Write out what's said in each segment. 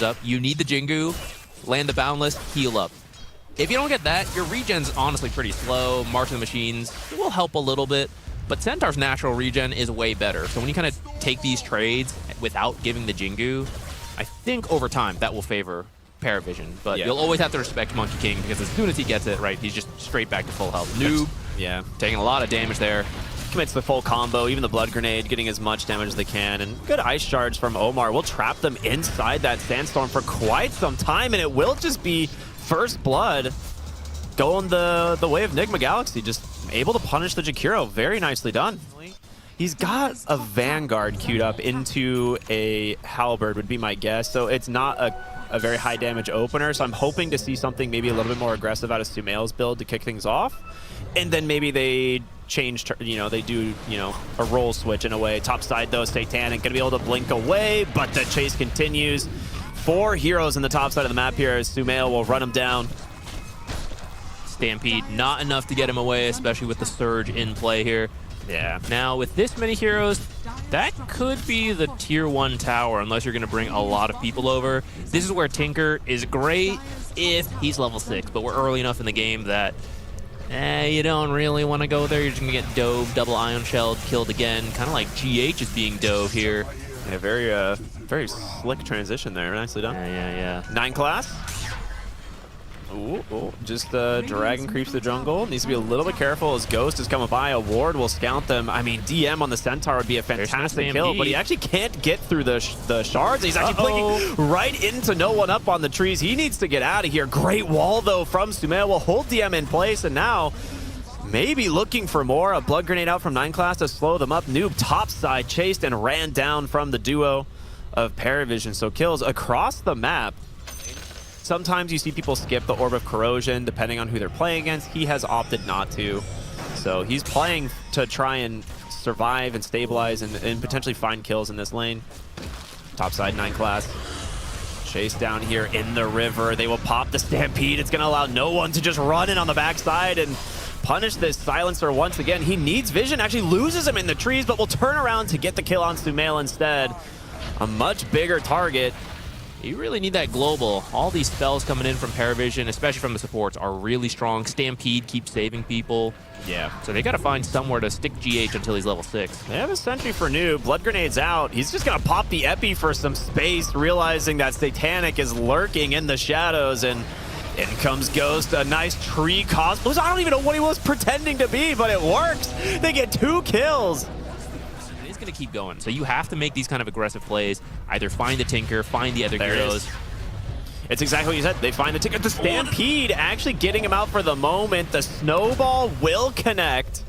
heads up. You need the Jingu, land the Boundless, heal up. If you don't get that, your regen's honestly pretty slow. March of the Machines will help a little bit, but Centaur's natural regen is way better. So when you kind of take these trades without giving the Jingu, I think over time that will favor Parivision. But you'll always have to respect Monkey King because as soon as he gets it, right, he's just straight back to full health. Noob, taking a lot of damage there. Commits the full combo, even the Blood Grenade, getting as much damage as they can. And good Ice Charge from Omar will trap them inside that Sandstorm for quite some time, and it will just be First Blood going the way of Nigma Galaxy, just able to punish the Jakiro. Very nicely done. He's got a Vanguard queued up into a Halberd, would be my guess. So it's not a very high damage opener. So I'm hoping to see something maybe a little bit more aggressive out of Sumail's build to kick things off. And then maybe they change, they do, a role switch in a way. Top side though, Satanic gonna be able to blink away, but the chase continues. 4 heroes in the top side of the map here as Sumail will run him down. Stampede, not enough to get him away, especially with the Surge in play here. Yeah. Now, with this many heroes, that could be the tier 1 tower, unless you're going to bring a lot of people over. This is where Tinker is great if he's level 6, but we're early enough in the game that you don't really want to go there. You're just going to get dove, double ion shelled, killed again, kind of like GH is being dove here. Yeah, very slick transition there. Nicely done. Yeah. 9 class. Ooh, just Dragon creeps the jungle. Needs to be a little bit careful as Ghost is coming by. A ward will scout them. I mean, DM on the Centaur would be a fantastic kill, but he actually can't get through the shards. He's actually blinking right into no one up on the trees. He needs to get out of here. Great wall, though, from Sumail. Will hold DM in place, and now maybe looking for more. A Blood Grenade out from 9 class to slow them up. Noob topside chased and ran down from the duo of Parivision. So kills across the map. Sometimes you see people skip the Orb of Corrosion depending on who they're playing against. He has opted not to. So he's playing to try and survive and stabilize and potentially find kills in this lane. Topside 9 class. Chase down here in the river. They will pop the Stampede. It's going to allow no one to just run in on the backside and punish this Silencer once again. He needs vision, actually loses him in the trees, but will turn around to get the kill on Sumail instead. A much bigger target. You really need that global. All these spells coming in from Parivision, especially from the supports, are really strong. Stampede keeps saving people. Yeah. So they got to find somewhere to stick GH until he's level 6. They have a sentry for Noob. Blood Grenade's out. He's just going to pop the Epi for some space, realizing that Satanic is lurking in the shadows, and in comes Ghost. A nice tree cosmos. I don't even know what he was pretending to be, but it works. They get 2 kills. Going to keep going, so you have to make these kind of aggressive plays. Either find the Tinker, find the other heroes. It's exactly what you said. They find the Tinker. The Stampede actually getting him out for the moment. The Snowball will connect.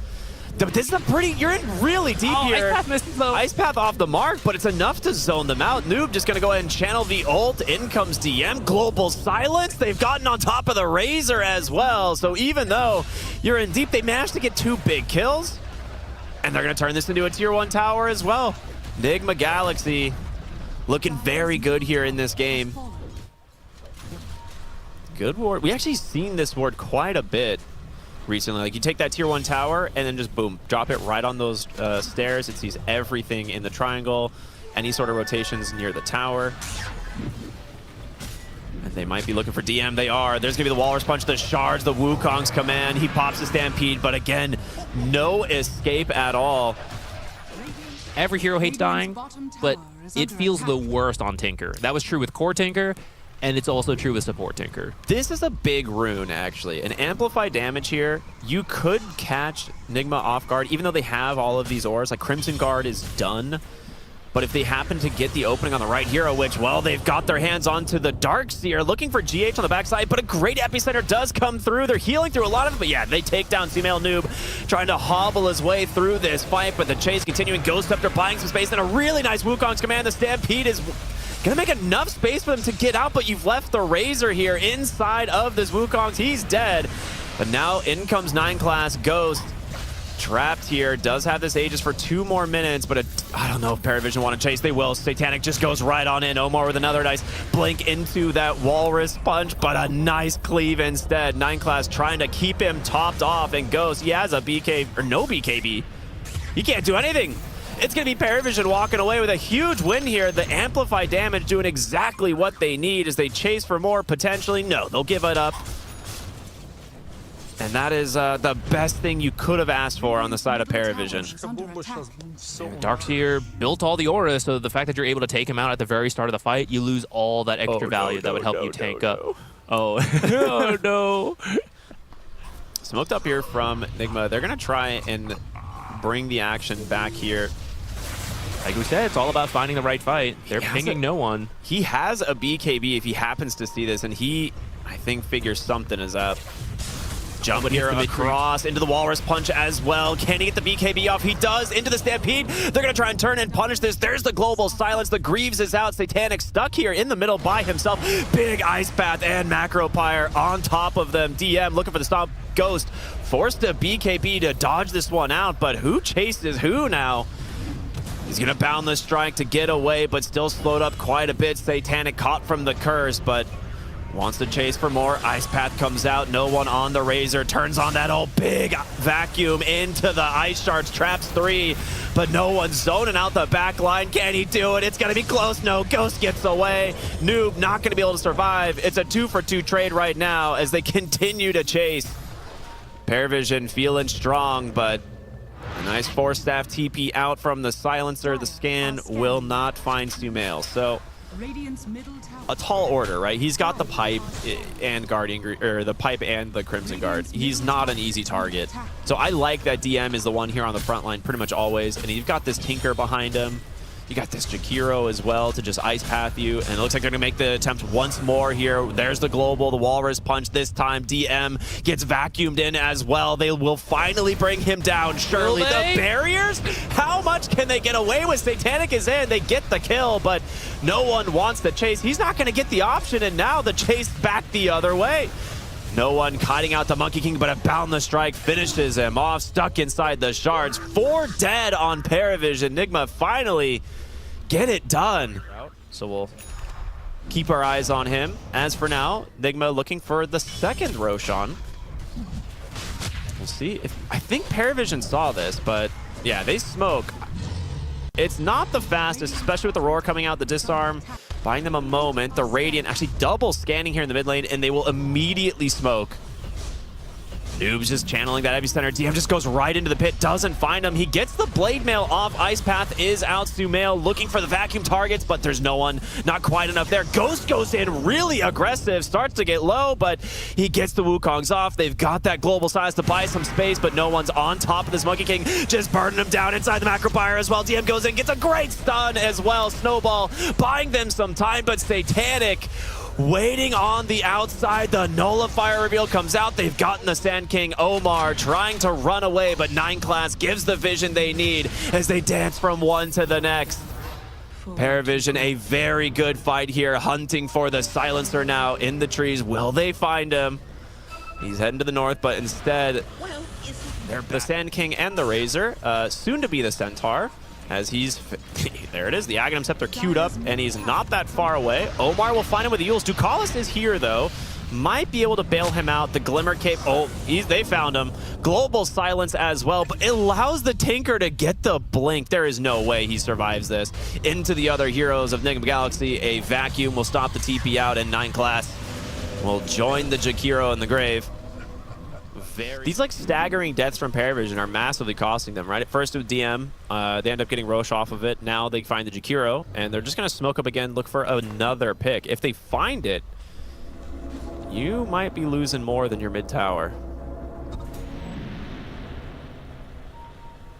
This is you're in really deep here. Ice Path misses though. Ice Path off the mark, but it's enough to zone them out. Noob just going to go ahead and channel the ult. In comes DM. Global Silence. They've gotten on top of the Razor as well. So even though you're in deep, they managed to get 2 big kills. And they're going to turn this into a tier 1 tower as well. Nigma Galaxy looking very good here in this game. Good ward. We actually seen this ward quite a bit recently. Like, you take that tier 1 tower and then just boom, drop it right on those stairs. It sees everything in the triangle, any sort of rotations near the tower. And they might be looking for DM. They are. There's going to be the Walrus Punch, the Shards, the Wukong's command. He pops the Stampede, but again, no escape at all. Every hero hates dying, but it feels the worst on Tinker. That was true with Core Tinker, and it's also true with Support Tinker. This is a big rune, actually. An amplified damage here. You could catch Nigma off guard, even though they have all of these ores. Like, Crimson Guard is done. But if they happen to get the opening on the right hero, which, well, they've got their hands onto the Darkseer, looking for GH on the backside, but a great epicenter does come through. They're healing through a lot of it, but yeah, they take down Sumail Noob, trying to hobble his way through this fight, but the chase continuing. Ghost up there buying some space, and a really nice Wukong's command. The Stampede is gonna make enough space for them to get out, but you've left the Razor here inside of this Wukong's. He's dead. But now in comes 9 class Ghost. Trapped here, does have this Aegis for 2 more minutes, but I don't know if Parivision want to chase. They will. Satanic just goes right on in. Omar with another nice blink into that Walrus Punch, but a nice cleave instead. 9 class trying to keep him topped off, and Ghost, he has a BK, or no BKB. He can't do anything. It's going to be Parivision walking away with a huge win here. The Amplify damage doing exactly what they need as they chase for more potentially. No, they'll give it up. And that is the best thing you could have asked for on the side of Parivision. Darkseer built all the aura, so the fact that you're able to take him out at the very start of the fight, you lose all that extra value that would help you tank up. Oh, oh no. Smoked up here from NIGMA. They're going to try and bring the action back here. Like we said, it's all about finding the right fight. They're pinging no one. He has a BKB if he happens to see this, and he, I think, figures something is up. Jumping here across into the Walrus Punch as well. Can he get the BKB off? He does. Into the Stampede. They're going to try and turn and punish this. There's the global silence. The Greaves is out. Satanic stuck here in the middle by himself. Big Ice Path and Macro Pyre on top of them. DM looking for the stop. Ghost forced a BKB to dodge this one out, but who chases who now? He's going to Boundless Strike to get away, but still slowed up quite a bit. Satanic caught from the curse, but wants to chase for more. Ice Path comes out. No one on the Razor. Turns on that old big vacuum into the Ice Shards. Traps 3, but no one's zoning out the back line. Can he do it? It's going to be close. No, Ghost gets away. Noob not going to be able to survive. It's a 2-for-2 trade right now as they continue to chase. Parivision feeling strong, but a nice 4-staff TP out from the Silencer. The scan will not find Sumail. So a tall order, right? He's got the pipe and Guardian, or the pipe and the Crimson Guard. He's not an easy target. So I like that DM is the one here on the front line pretty much always. And you've got this Tinker behind him. You got this Jakiro as well to just Ice Path you. And it looks like they're going to make the attempt once more here. There's the global, the Walrus Punch. This time DM gets vacuumed in as well. They will finally bring him down. Surely the barriers? How much can they get away with? Satanic is in. They get the kill, but no one wants the chase. He's not going to get the option, and now the chase back the other way. No one kiting out the Monkey King, but a Boundless Strike finishes him off, stuck inside the shards. 4 dead on Parivision. NIGMA finally get it done. So we'll keep our eyes on him. As for now, NIGMA looking for the second Roshan. We'll see. I think Parivision saw this, but yeah, they smoke. It's not the fastest, especially with the Roar coming out, the disarm. Buying them a moment. The Radiant actually double scanning here in the mid lane, and they will immediately smoke. Noob's just channeling that epicenter. DM just goes right into the pit, doesn't find him. He gets the Blade Mail off. Ice Path is out. Sumail looking for the vacuum targets, but there's no one. Not quite enough there. Ghost goes in really aggressive, starts to get low, but he gets the Wukongs off. They've got that global size to buy some space, but no one's on top of this Monkey King. Just burning him down inside the Macro Pyre as well. DM goes in, gets a great stun as well. Snowball buying them some time, but Satanic waiting on the outside. The Nullifier reveal comes out. They've gotten the Sand King. Omar trying to run away, but 9 class gives the vision they need as they dance from one to the next. Parivision, a very good fight here, hunting for the Silencer now in the trees. Will they find him? He's heading to the north, but instead, they're the Sand King and the Razor, soon to be the Centaur. As he's, there it is, the Aghanim Scepter queued up, and he's not that far away. Omar will find him with the Euls. Ducalis is here, though. Might be able to bail him out. The Glimmer Cape, they found him. Global Silence as well, but it allows the Tinker to get the Blink. There is no way he survives this. Into the other heroes of NIGMA Galaxy. A Vacuum will stop the TP out, and 9 class will join the Jakiro in the grave. These like staggering deaths from Parivision are massively costing them, right? At first with DM, they end up getting Roche off of it. Now they find the Jakiro, and they're just going to smoke up again, look for another pick. If they find it, you might be losing more than your mid tower.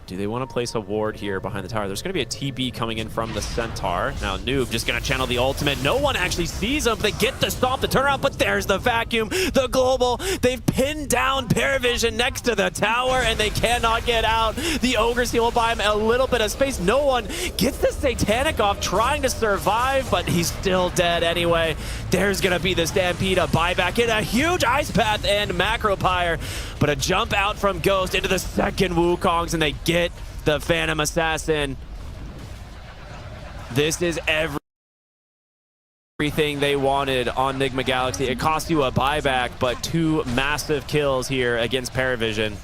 Do they want to place a ward here behind the tower? There's going to be a TB coming in from the Centaur. Now Noob just going to channel the ultimate. No one actually sees him. They get the stomp, the turnaround, but there's the vacuum, the global. They've pinned down Parivision next to the tower, and they cannot get out. The Ogre Seal will buy him a little bit of space. No one gets the Satanic off, trying to survive, but he's still dead anyway. There's going to be the Stampede, a buyback in a huge Ice Path and Macro Pyre, but a jump out from Ghost into the second Wukongs, and they get the Phantom Assassin. This is everything they wanted on NIGMA Galaxy. It cost you a buyback, but 2 massive kills here against Parivision.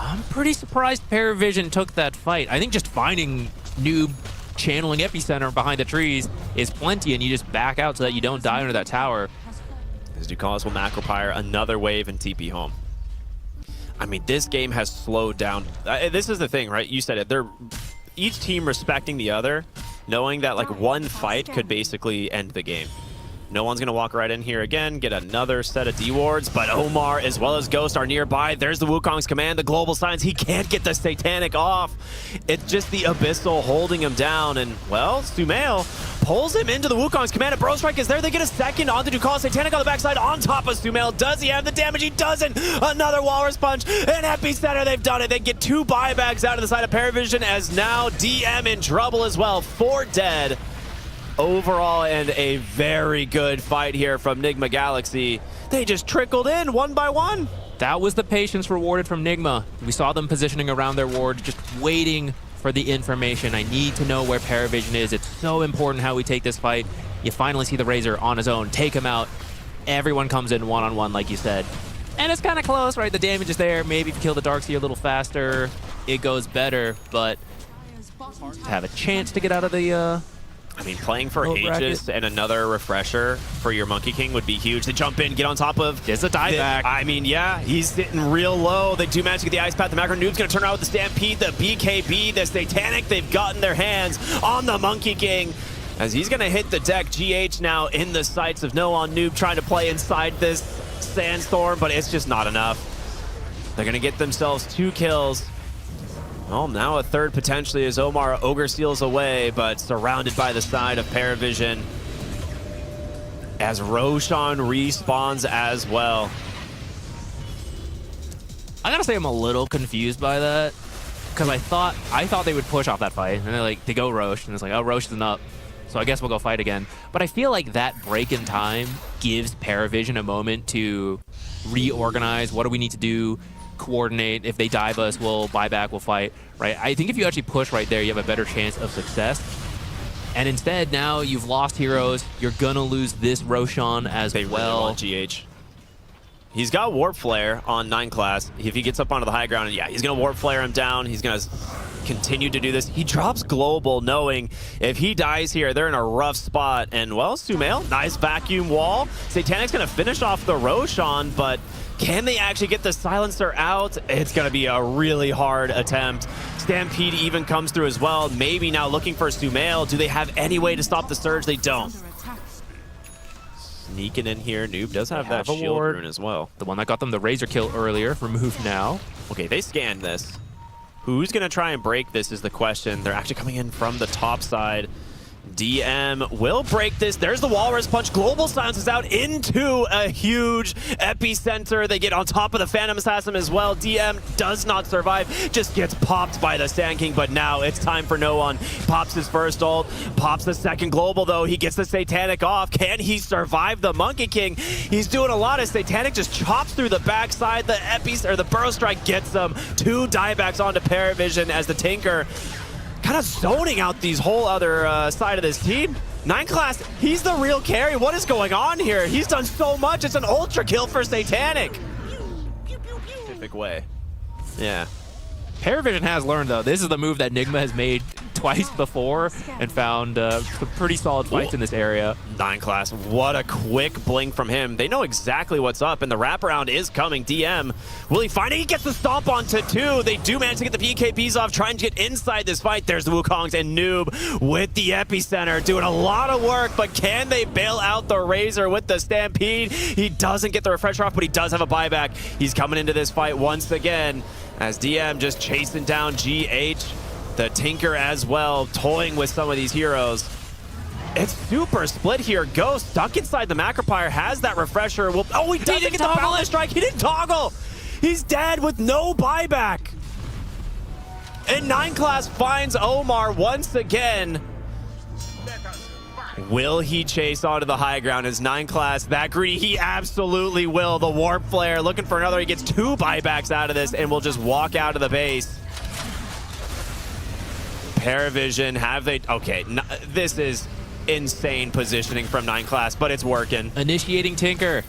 I'm pretty surprised Parivision took that fight. I think just finding Noob channeling Epicenter behind the trees is plenty, and you just back out so that you don't die under that tower. As Ducalis will macropire another wave and TP home. I mean, this game has slowed down. This is the thing, right? You said it. They're each team respecting the other, knowing that like one fight could basically end the game. No one's going to walk right in here again, get another set of D-wards, but Omar as well as Ghost are nearby. There's the Wukong's command, the global signs. He can't get the Satanic off. It's just the Abyssal holding him down, and, well, Sumail pulls him into the Wukong's command. A Bro Strike is there. They get a second onto Ducalis. Satanic on the backside on top of Sumail. Does he have the damage? He doesn't. Another Walrus Punch, an Epicenter. They've done it. They get 2 buybacks out of the side of Parivision, as now DM in trouble as well. 4 dead. Overall, and a very good fight here from NIGMA Galaxy. They just trickled in one by one. That was the patience rewarded from NIGMA. We saw them positioning around their ward, just waiting for the information. I need to know where Parivision is. It's so important how we take this fight. You finally see the Razor on his own. Take him out. Everyone comes in one-on-one, like you said. And it's kind of close, right? The damage is there. Maybe if you kill the Darkseer a little faster, it goes better. But to have a chance to get out of the... I mean, playing for Aegis and another refresher for your Monkey King would be huge. They jump in, get on top of... There's a dieback. I mean, yeah, he's sitting real low. They do manage to get the Ice Path. The Macro Noob's going to turn around with the Stampede, the BKB, the Satanic. They've gotten their hands on the Monkey King, as he's going to hit the deck. GH now in the sights of No on Noob, trying to play inside this Sandstorm, but it's just not enough. They're going to get themselves 2 kills. Well, now a third potentially as Omar Ogre Seals away, but surrounded by the side of Parivision as Roshan respawns as well. I gotta say I'm a little confused by that, because I thought they would push off that fight, and they go Rosh, and it's like, oh, Rosh isn't up, so I guess we'll go fight again. But I feel like that break in time gives Parivision a moment to reorganize. What do we need to do? Coordinate. If they dive us, we'll buy back, we'll fight, right? I think if you actually push right there, you have a better chance of success. And instead, now you've lost heroes. You're gonna lose this Roshan as well. Really want GH. He's got Warp Flare on 9 class. If he gets up onto the high ground, and yeah, he's gonna Warp Flare him down. He's gonna continue to do this. He drops Global, knowing if he dies here, they're in a rough spot. And, well, Sumail, nice vacuum wall. Satanic's gonna finish off the Roshan, but can they actually get the silencer out? It's going to be a really hard attempt. Stampede even comes through as well. Maybe now looking for Sumail. Do they have any way to stop the surge? They don't. Sneaking in here. Noob does have that shield rune as well. The one that got them the Razor kill earlier, removed now. Okay, they scanned this. Who's going to try and break this is the question. They're actually coming in from the top side. DM will break this. There's the Walrus Punch. Global silences out into a huge Epicenter. They get on top of the Phantom Assassin as well. DM does not survive. Just gets popped by the Sand King, but now it's time for No One. Pops his first ult. Pops the second Global, though. He gets the Satanic off. Can he survive the Monkey King? He's doing a lot. As Satanic just chops through the backside. The Burrow Strike gets them. 2 diebacks onto Parivision as the Tinker kind of zoning out these whole other side of this team. 9 class, he's the real carry. What is going on here? He's done so much. It's an ultra kill for Satanic. Typic way. Yeah. Parivision has learned, though. This is the move that NIGMA has made twice before and found some pretty solid fights in this area. 9 class, what a quick blink from him. They know exactly what's up, and the wraparound is coming. DM, will he find it? He gets the stomp onto 2. They do manage to get the PKPs off, trying to get inside this fight. There's the Wukongs and Noob with the Epicenter, doing a lot of work, but can they bail out the Razor with the Stampede? He doesn't get the refresher off, but he does have a buyback. He's coming into this fight once again, as DM just chasing down GH. The Tinker as well, toying with some of these heroes. It's super split here. Ghost stuck inside the Macropire, has that refresher. Oh, he doesn't get the Balance Strike. He didn't toggle. He's dead with no buyback. And 9 class finds Omar once again. Will he chase onto the high ground? Is 9 class that greedy? He absolutely will. The Warp Flare looking for another. He gets 2 buybacks out of this and will just walk out of the base. Parivision, have they? Okay, this is insane positioning from 9 class, but it's working. Initiating Tinker.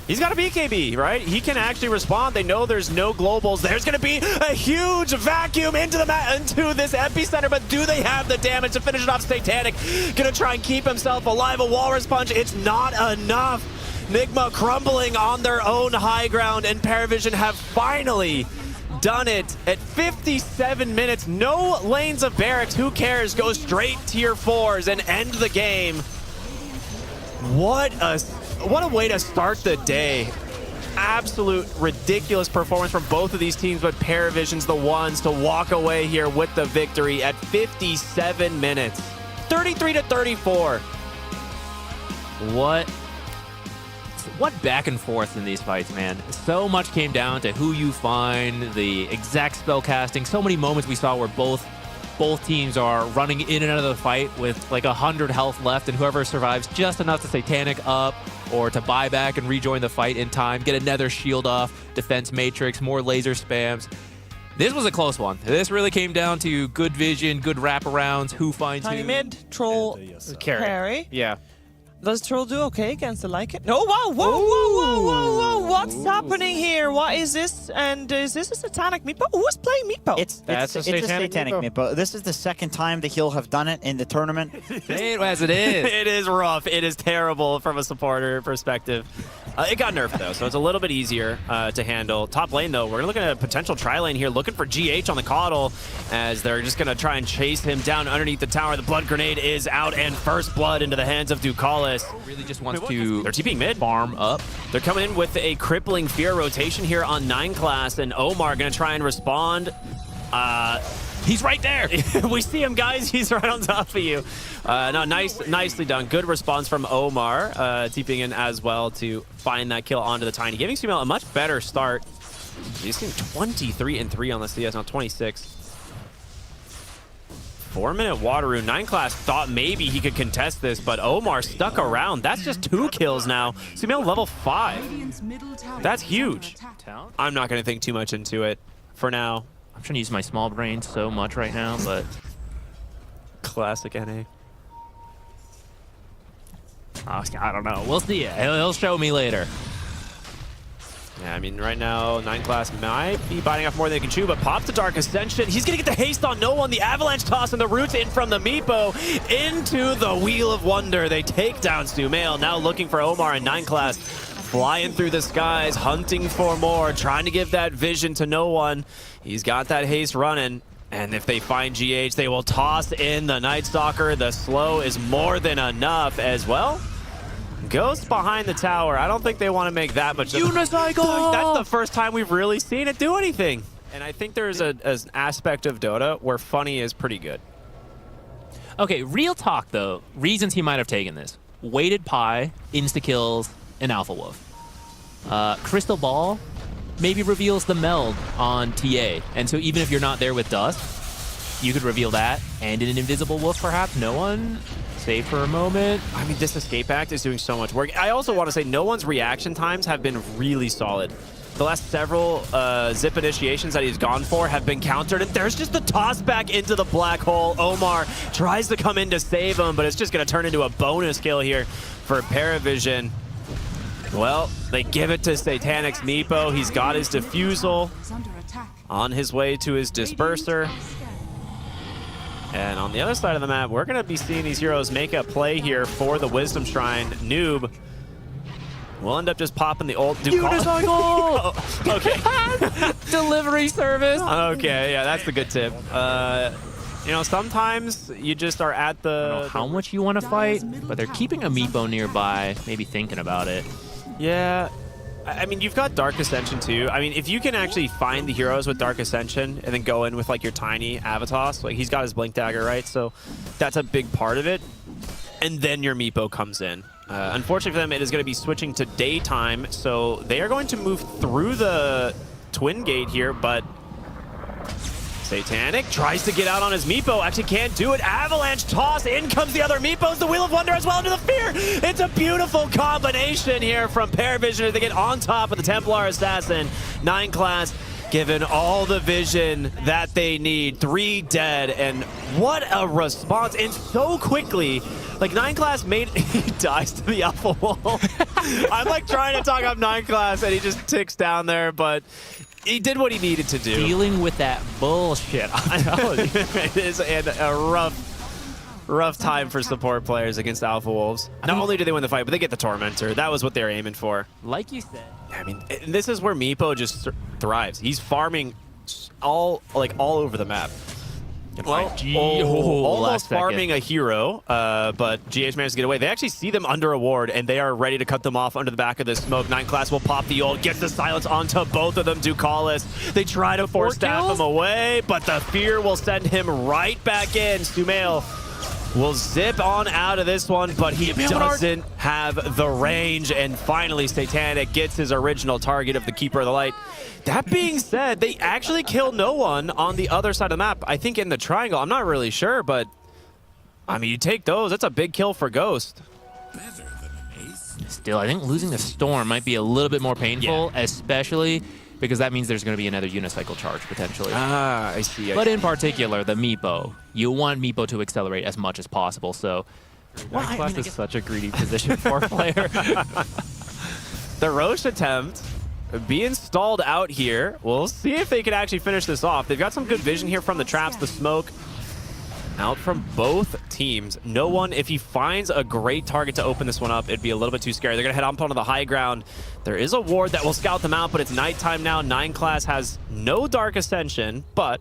He's got a BKB, right? He can actually respond. They know there's no globals. There's going to be a huge vacuum into this epicenter, but do they have the damage to finish it off? Satanic going to try and keep himself alive. A Walrus Punch, it's not enough. Nigma crumbling on their own high ground, and Parivision have finally done it at 57 minutes. No lanes of barracks. Who cares? Go straight tier 4s and end the game. What a way to start the day. Absolute ridiculous performance from both of these teams, but Parivision's the ones to walk away here with the victory at 57 minutes. 33-34. What back and forth in these fights, man. So much came down to who you find, the exact spell casting. So many moments we saw where both teams are running in and out of the fight with like 100 health left, and whoever survives just enough to Satanic up or to buy back and rejoin the fight in time, get another shield off, defense matrix, more laser spams. This was a close one. This really came down to good vision, good wraparounds, who finds Tiny who. mid, Troll, carry. Yeah. Does Troll do okay against the Lycan? Oh, wow, whoa. What's happening here? What is this? And is this a Satanic Meepo? Who's playing Meepo? It's a Satanic Meepo. This is the second time that he'll have done it in the tournament. Say it as it is. It is rough. It is terrible from a supporter perspective. It got nerfed, though, so it's a little bit easier to handle. Top lane, though, we're looking at a potential tri-lane here, looking for GH on the Coddle, as they're just going to try and chase him down underneath the tower. The Blood Grenade is out, and first blood into the hands of Ducalis. Really just wants to They're TPing mid. farm up. They're coming in with a crippling fear rotation here on 9 class, and Omar going to try and respond. He's right there. We see him, guys. He's right on top of you. No, nicely done. Good response from Omar, TPing in as well to find that kill onto the Tiny, giving Sumail a much better start. He's seen 23-3 on the CS, now 26. 4-minute water rune. 9 class thought maybe he could contest this, but Omar stuck around. That's just 2 kills now. Sumail level 5. That's huge. I'm not going to think too much into it for now. I'm trying to use my small brain so much right now, but Classic NA. I don't know. We'll see it. He'll show me later. Yeah, I mean, right now, 9 class might be biting off more than they can chew, but pops the Dark Ascension. He's going to get the haste on no one. The Avalanche toss and the roots in from the Meepo into the Wheel of Wonder. They take down Sumail. Now looking for Omar in 9 class. Flying through the skies, hunting for more, trying to give that vision to no one. He's got that haste running. And if they find GH, they will toss in the Night Stalker. The slow is more than enough as well. Ghost behind the tower. I don't think they want to make that much. Unicycle! That's the first time we've really seen it do anything. And I think there's an aspect of Dota where funny is pretty good. Okay, real talk though. Reasons he might have taken this: weighted pie, insta kills, and Alpha Wolf. Crystal Ball maybe reveals the meld on TA, and so even if you're not there with Dust, you could reveal that, and in an Invisible Wolf perhaps. No one. Save for a moment. I mean, this escape act is doing so much work. I also want to say no one's reaction times have been really solid. The last several zip initiations that he's gone for have been countered, and there's just the toss back into the black hole. Omar tries to come in to save him, but it's just going to turn into a bonus kill here for Parivision. Well, they give it to Satanic's Meepo. He's got his defusal on his way to his disperser. And on the other side of the map, we're going to be seeing these heroes make a play here for the Wisdom Shrine. Noob will end up just popping the ult. Unicycle! Okay. Delivery service! Okay, yeah, that's the good tip. You know, sometimes you just are at the... I don't know how much you want to fight, but they're keeping a Meepo nearby, maybe thinking about it. Yeah. I mean, you've got Dark Ascension too. I mean, if you can actually find the heroes with Dark Ascension and then go in with like your Tiny Avatos, like he's got his Blink Dagger, right? So that's a big part of it. And then your Meepo comes in. Unfortunately for them, it is going to be switching to daytime, so they are going to move through the Twin Gate here, but Satanic tries to get out on his Meepo, actually can't do it. Avalanche toss, in comes the other Meepos, the Wheel of Wonder as well into the Fear. It's a beautiful combination here from Parivision as they get on top of the Templar Assassin. 9 class given all the vision that they need. 3 dead, and what a response, and so quickly Like, 9 class made he dies to the alpha wall. I'm like trying to talk up 9 class and he just ticks down there, but he did what he needed to do. Dealing with that bullshit. I know. It is a rough time for support players against Alpha Wolves. Not only do they win the fight, but they get the Tormentor. That was what they were aiming for. Like you said. I mean, this is where Meepo just thrives. He's farming all over the map. Well, almost farming a hero, but GH managed to get away. They actually see them under a ward, and they are ready to cut them off under the back of this smoke. 9 class will pop the ult, gets the silence onto both of them. Ducalis, they try to force staff him away, but the fear will send him right back in. Sumail will zip on out of this one, but he doesn't have the range, and finally Satanic gets his original target of the Keeper of the Light. That being said, they actually kill no one on the other side of the map. I think in the triangle, I'm not really sure, but I mean, you take those, that's a big kill for Ghost. Still, I think losing the Storm might be a little bit more painful, especially because that means there's going to be another unicycle charge potentially. Ah, I see. But in particular, the Meepo. You want Meepo to accelerate as much as possible, so... Well, I mean, is such a greedy position for a player. The Roche attempt being stalled out here. We'll see if they can actually finish this off. They've got some good vision here from the traps, the smoke. Out from both teams. No one, if he finds a great target to open this one up, it'd be a little bit too scary. They're going to head up onto the high ground. There is a ward that will scout them out, but it's nighttime now. 9 class has no Dark Ascension, but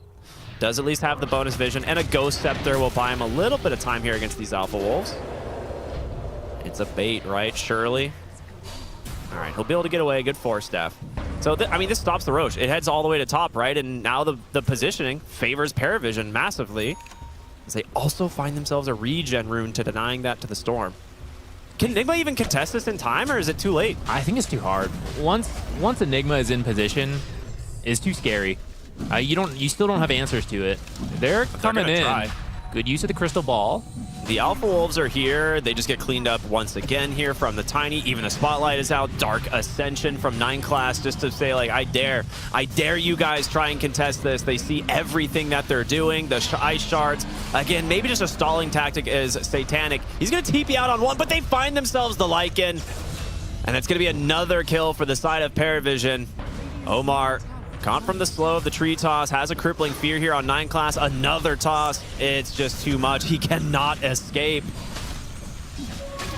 does at least have the bonus vision, and a Ghost Scepter will buy him a little bit of time here against these Alpha Wolves. It's a bait, right? Surely. All right, he'll be able to get away. Good force staff. So, I mean, this stops the Roche. It heads all the way to top, right? And now the positioning favors Parivision massively, as they also find themselves a regen rune to denying that to the Storm. Can Enigma even contest this in time, or is it too late? I think it's too hard. Once Enigma is in position, it's too scary. You still don't have answers to it. They're coming in. Try. Good use of the crystal ball. The Alpha Wolves are here. They just get cleaned up once again here from the Tiny. Even a Spotlight is out. Dark Ascension from 9 class just to say, like, I dare you guys try and contest this. They see everything that they're doing. The Ice Shards. Again, maybe just a stalling tactic is Satanic. He's going to TP out on one, but they find themselves the Lycan. And it's going to be another kill for the side of Parivision. Omar, caught from the slow of the tree toss, has a crippling fear here on 9 class. Another toss. It's just too much. He cannot escape.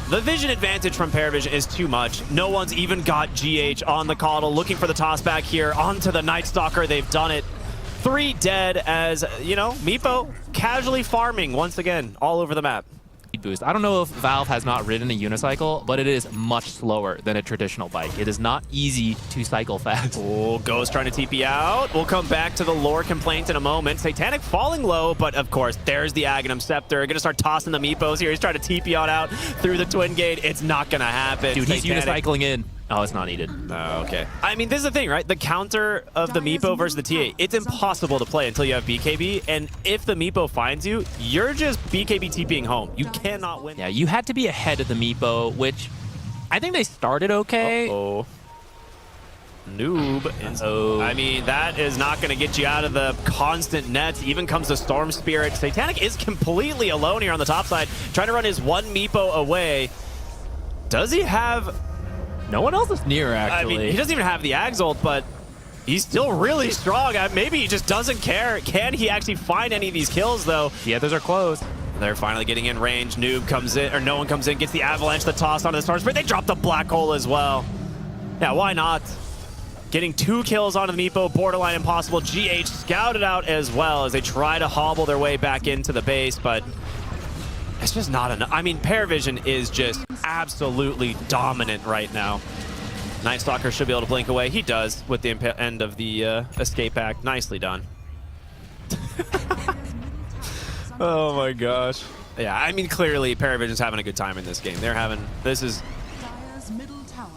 The vision advantage from Parivision is too much. No one's even got GH on the Coddle, looking for the toss back here onto the Night Stalker. They've done it. 3 dead as, you know, Meepo casually farming once again all over the map. Boost. I don't know if Valve has not ridden a unicycle, but it is much slower than a traditional bike. It is not easy to cycle fast. Oh, Ghost trying to TP out. We'll come back to the lore complaint in a moment. Satanic falling low, but of course, there's the Aghanim Scepter. Gonna start tossing the Meepos here. He's trying to TP on out through the Twin Gate. It's not gonna happen. Dude, he's Satanic unicycling in. Oh, it's not needed. Oh, okay. I mean, this is the thing, right? The counter of the Meepo versus the TA, it's impossible to play until you have BKB, and if the Meepo finds you, you're just BKB TPing home. You cannot win. Yeah, you had to be ahead of the Meepo, which I think they started okay. Uh-oh. Noob. I mean, that is not going to get you out of the constant nets. Even comes the Storm Spirit. Satanic is completely alone here on the top side, trying to run his one Meepo away. Does he have... No one else is near, actually. I mean, he doesn't even have the Ags ult, but he's still really strong. Maybe he just doesn't care. Can he actually find any of these kills, though? The others are close. They're finally getting in range. Noob comes in, or no one comes in, gets the Avalanche, the toss onto the Storm Spirit. They drop the Black Hole as well. Yeah, why not? Getting 2 kills onto the Meepo, borderline impossible. GH scouted out as well as they try to hobble their way back into the base, but it's just not enough. I mean, Parivision is just absolutely dominant right now. Night Stalker should be able to blink away. He does with the end of the escape act. Nicely done. Oh my gosh. Yeah, I mean, clearly Parivision's having a good time in this game. They're having,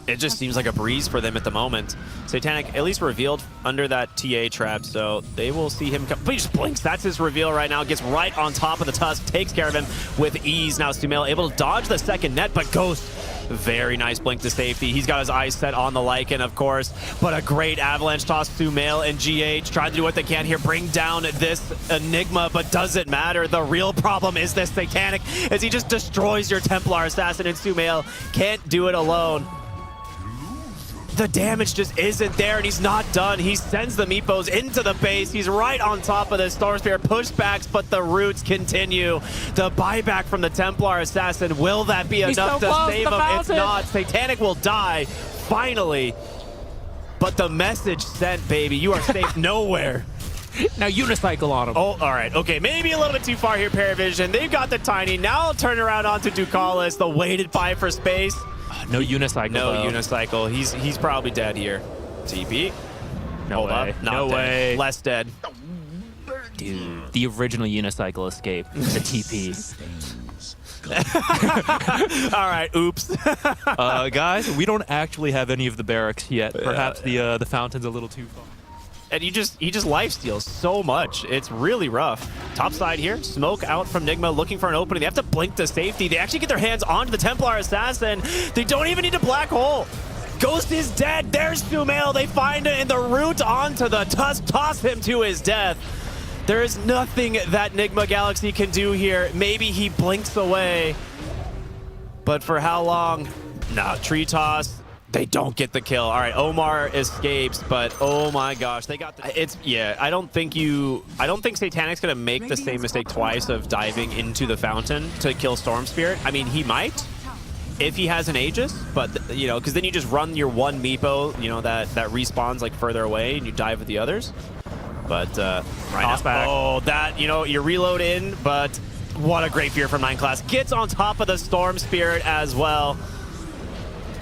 it just seems like a breeze for them at the moment. Satanic at least revealed under that TA trap, so they will see him come. But he just blinks. That's his reveal right now. Gets right on top of the Tusk, takes care of him with ease. Now Sumail able to dodge the second net, but Ghost Very nice blink to safety. He's got his eyes set on the Lycan, of course, but a great avalanche toss. Sumail and GH trying to do what they can here, bring down this Enigma, but doesn't matter. The real problem is this Satanic, as he just destroys your Templar Assassin, and Sumail can't do it alone. The damage just isn't there, and he's not done. He sends the Meepos into the base. He's right on top of the Storm Spear pushbacks, but the roots continue. The buyback from the Templar Assassin, will that be enough to save him? It's not. Satanic will die, finally. But the message sent, baby. You are safe nowhere. Now unicycle on him. Oh, all right. Okay, maybe a little bit too far here, Parivision. They've got the Tiny. Now I'll turn around onto Ducalis, the weighted buy for space. No unicycle. No though. unicycle. He's probably dead here. TP. No Hold way. up. Not No dead. way. Less dead. Dude, the original unicycle escape. The TP. All right. Oops. Guys, we don't actually have any of the barracks yet. Perhaps the fountain's a little too far. And he just lifesteals so much. It's really rough. Top side here, smoke out from Nigma, looking for an opening. They have to blink to safety. They actually get their hands onto the Templar Assassin. They don't even need a black hole. Ghost is dead. There's Sumail. They find it in the root onto the tusk, toss him to his death. There is nothing that Nigma Galaxy can do here. Maybe he blinks away. But for how long? Nah, tree toss. They don't get the kill. All right, Omar escapes, but oh my gosh, they got the... Yeah, I don't think Satanic's gonna make the same mistake twice of diving into the fountain to kill Storm Spirit. I mean, he might if he has an Aegis, but you know, because then you just run your one Meepo, you know, that respawns like further away, and you dive with the others. But right now, oh, that, you know, you reload in, but what a great fear from 9 class. Gets on top of the Storm Spirit as well.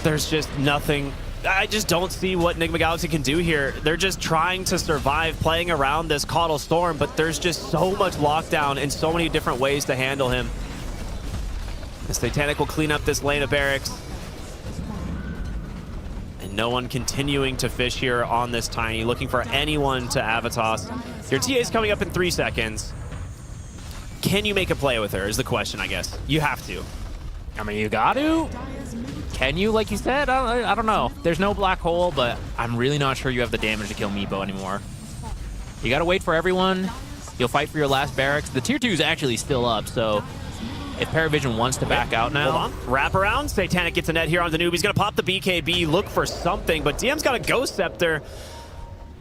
There's just nothing. I just don't see what Nigma Galaxy can do here. They're just trying to survive, playing around this Caudal Storm, but there's just so much lockdown and so many different ways to handle him. The Satanic will clean up this lane of barracks. And no one continuing to fish here on this Tiny, looking for anyone to Avatos. Your TA is coming up in 3 seconds. Can you make a play with her is the question, I guess. You have to. I mean, you got to. Can you, like you said? I don't know. There's no black hole, but I'm really not sure you have the damage to kill Meepo anymore. You got to wait for everyone. You'll fight for your last barracks. The tier 2 is actually still up, so if Parivision wants to back out now. Hold on. Wrap around. Satanic gets a net here on the noob. He's going to pop the BKB, look for something, but DM's got a Ghost Scepter.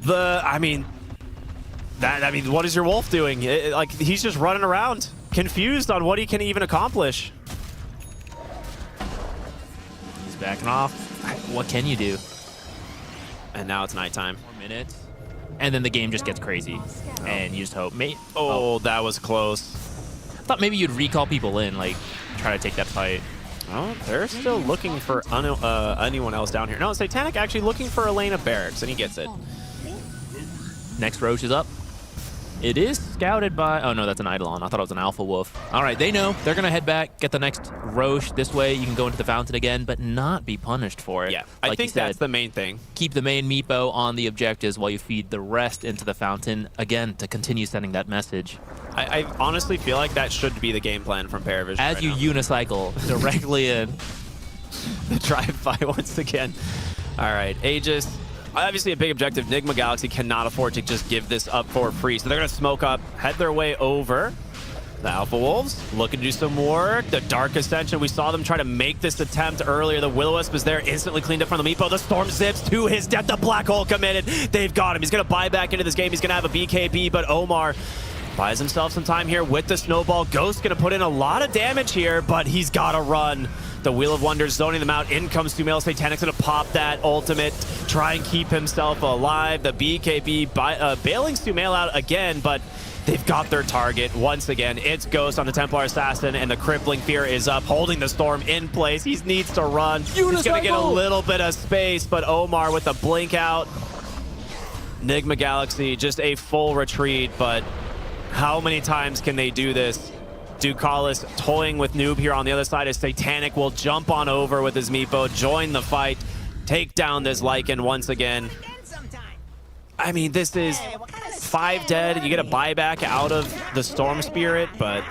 I mean, what is your Wolf doing? Like, he's just running around, confused on what he can even accomplish. Backing off. What can you do? And now it's nighttime. 4 minutes. And then the game just gets crazy. And you just hope. Oh, that was close. I thought maybe you'd recall people in, like, try to take that fight. Oh, they're still looking for anyone else down here. No, Satanic actually looking for a lane of barracks, and he gets it. Next Roche is up. It is scouted by... Oh, no, that's an Eidolon. I thought it was an Alpha Wolf. All right, they know. They're going to head back, get the next Roche. This way you can go into the fountain again, but not be punished for it. Yeah, like I think that's the main thing. Keep the main Meepo on the objectives while you feed the rest into the fountain, again, to continue sending that message. I honestly feel like that should be the game plan from Parivision. As you unicycle directly in. The drive-by once again. All right, Aegis. Obviously a big objective. Nigma Galaxy cannot afford to just give this up for free. So they're going to smoke up, head their way over. The Alpha Wolves looking to do some work. The Dark Ascension, we saw them try to make this attempt earlier. The Will-O-Wisp is there, instantly cleaned up from the Meepo. The Storm zips to his death. The Black Hole committed. They've got him. He's going to buy back into this game. He's going to have a BKB, but Omar buys himself some time here with the Snowball. Ghost going to put in a lot of damage here, but he's got to run. The Wheel of Wonders zoning them out. In comes Sumail. Satanic's going to pop that ultimate, try and keep himself alive. The BKB bailing Sumail out again, but they've got their target. Once again, it's Ghost on the Templar Assassin, and the Crippling Fear is up, holding the Storm in place. He needs to run. He's going to get a little bit of space, but Omar with the blink out. Nigma Galaxy, just a full retreat, but how many times can they do this? Ducalis toying with Noob here on the other side as Satanic will jump on over with his Meepo, join the fight, take down this Lycan once again. I mean, this is 5 dead. You get a buyback out of the Storm Spirit, but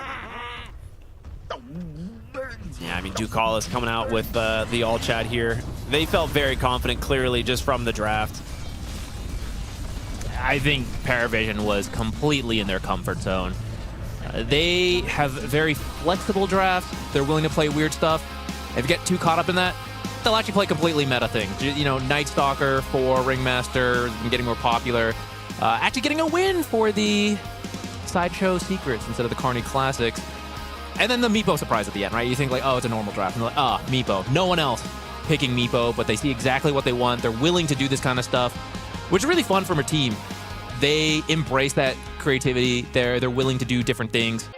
Yeah, I mean, Ducal is coming out with the all chat here. They felt very confident, clearly, just from the draft. I think Parivision was completely in their comfort zone. They have very flexible drafts. They're willing to play weird stuff. If you get too caught up in that, they'll actually play completely meta things. You know, Night Stalker for Ringmaster, getting more popular. Actually getting a win for the Sideshow Secrets instead of the Carney Classics. And then the Meepo surprise at the end, right? You think like, oh, it's a normal draft. And they're like, ah, Meepo. No one else picking Meepo, but they see exactly what they want. They're willing to do this kind of stuff, which is really fun from a team. They embrace that creativity. They're willing to do different things.